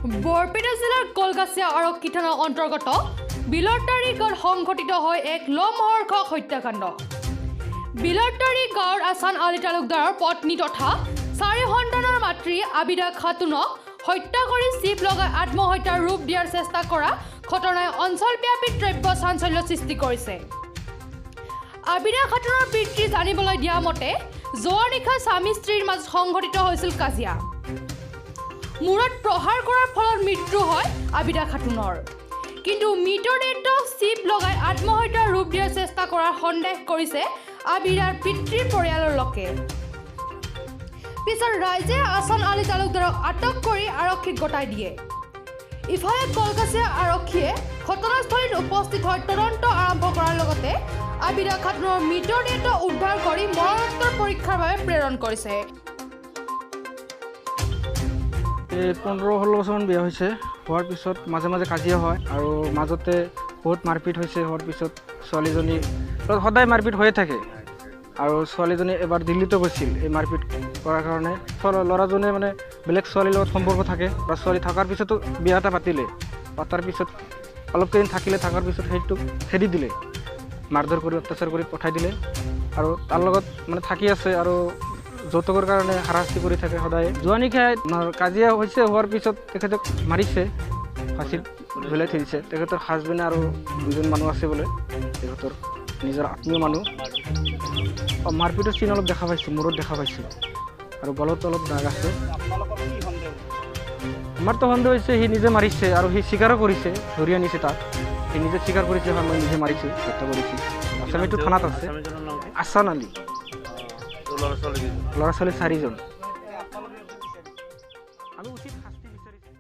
বৰপেটা জিলাৰ কলগাছিয়া আৰক্ষী থানাৰ অন্তৰ্গত বিলৰতাৰী গাঁৱত সংঘটিত হয় এক লোমহৰ্ষক হত্যাকাণ্ড। বিলৰতাৰী গাঁৱৰ আছান আলী তালুকদাৰৰ পত্নী তথা 4 সন্তানৰ মাতৃ আবিদা খাতুনক হত্যা কৰি চিপ লগাই আত্মহত্যাৰ ৰূপ দিয়াৰ চেষ্টা কৰা ঘটনাই অঞ্চলব্যাপী তীব্ৰ চাঞ্চল্য সৃষ্টি কৰিছে। আবিদা খাতুনৰ পিতৃ জানিবলৈ দিয়া মতে যোৱা নিশা স্বামী স্ত্ৰীৰ মাজত সংঘটিত হৈছিল কাজিয়া। মূৰত প্ৰহাৰ কৰাৰ ফলত মৃত্যু হয় আবিদা খাতুনৰ। কিন্তু মৃতদেহটো চিপ লগাই আত্মহত্যাৰ ৰূপ দিয়াৰ চেষ্টা কৰাৰ সন্দেহ কৰিছে আবিদাৰ পিতৃৰ পৰিয়ালৰ লোকে। পিছত ৰাইজে আছান আলী তালুকদাৰক আটক কৰি আৰক্ষীক গতাই দিয়ে। ইফালে কলকাছিয়া আৰক্ষীয়ে ঘটনাস্থলীত উপস্থিত হৈ তদন্ত আৰম্ভ কৰাৰ লগতে আবিদা খাতুনৰ মৃতদেহটো উদ্ধাৰ কৰি মৰণোত্তৰ পৰীক্ষাৰ বাবে প্ৰেৰণ কৰিছে। 15-16 বছৰমান বিয়া হৈছে, হোৱাৰ পিছত মাজে মাজে কাজিয়া হয় আৰু মাজতে বহুত মাৰপিট হৈছে। হোৱাৰ পিছত ছোৱালীজনী সদায় মাৰপিট হৈয়ে থাকে আৰু ছোৱালীজনী এবাৰ দিল্লীতো গৈছিল এই মাৰপিট কৰাৰ কাৰণে। ল'ৰাজনে মানে বেলেগ ছোৱালীৰ লগত সম্পৰ্ক থাকে বা ছোৱালী থকাৰ পিছতো বিয়া এটা পাতিলে, পাতাৰ পিছত অলপ কেইদিন থকাৰ পিছত সেইটোক খেদি দিলে, মাৰধৰ কৰি অত্যাচাৰ কৰি পঠাই দিলে আৰু তাৰ লগত মানে থাকি আছে আৰু যৌতুকৰ কাৰণে হাৰাশাস্তি কৰি থাকে সদায়। যোৱা নিশা কাজিয়া হৈছে, হোৱাৰ পিছত তেখেতক মাৰিছে, ফাঁচীত ঝুলাই থৈ দিছে। তেখেতৰ হাজবেণ্ডে আৰু 2জন মানুহ আছে বোলে, তেখেতৰ নিজৰ আত্মীয় মানুহ। মাৰপিটৰ চিন অলপ দেখা পাইছোঁ, মূৰত দেখা পাইছোঁ আৰু গলত অলপ দাগ আছে। আমাৰতো সন্দেহ হৈছে সি নিজে মাৰিছে আৰু সি স্বীকাৰো কৰিছে, ধৰি আনিছে তাক। সি নিজে স্বীকাৰ কৰিছে, হয় মই নিজে মাৰিছোঁ, হত্যা কৰিছোঁ। আছামিটো থানাত আছে, আছান আলী। ল'ৰা ছোৱালী 4জন। আমি উচিত শাস্তি বিচাৰিছোঁ।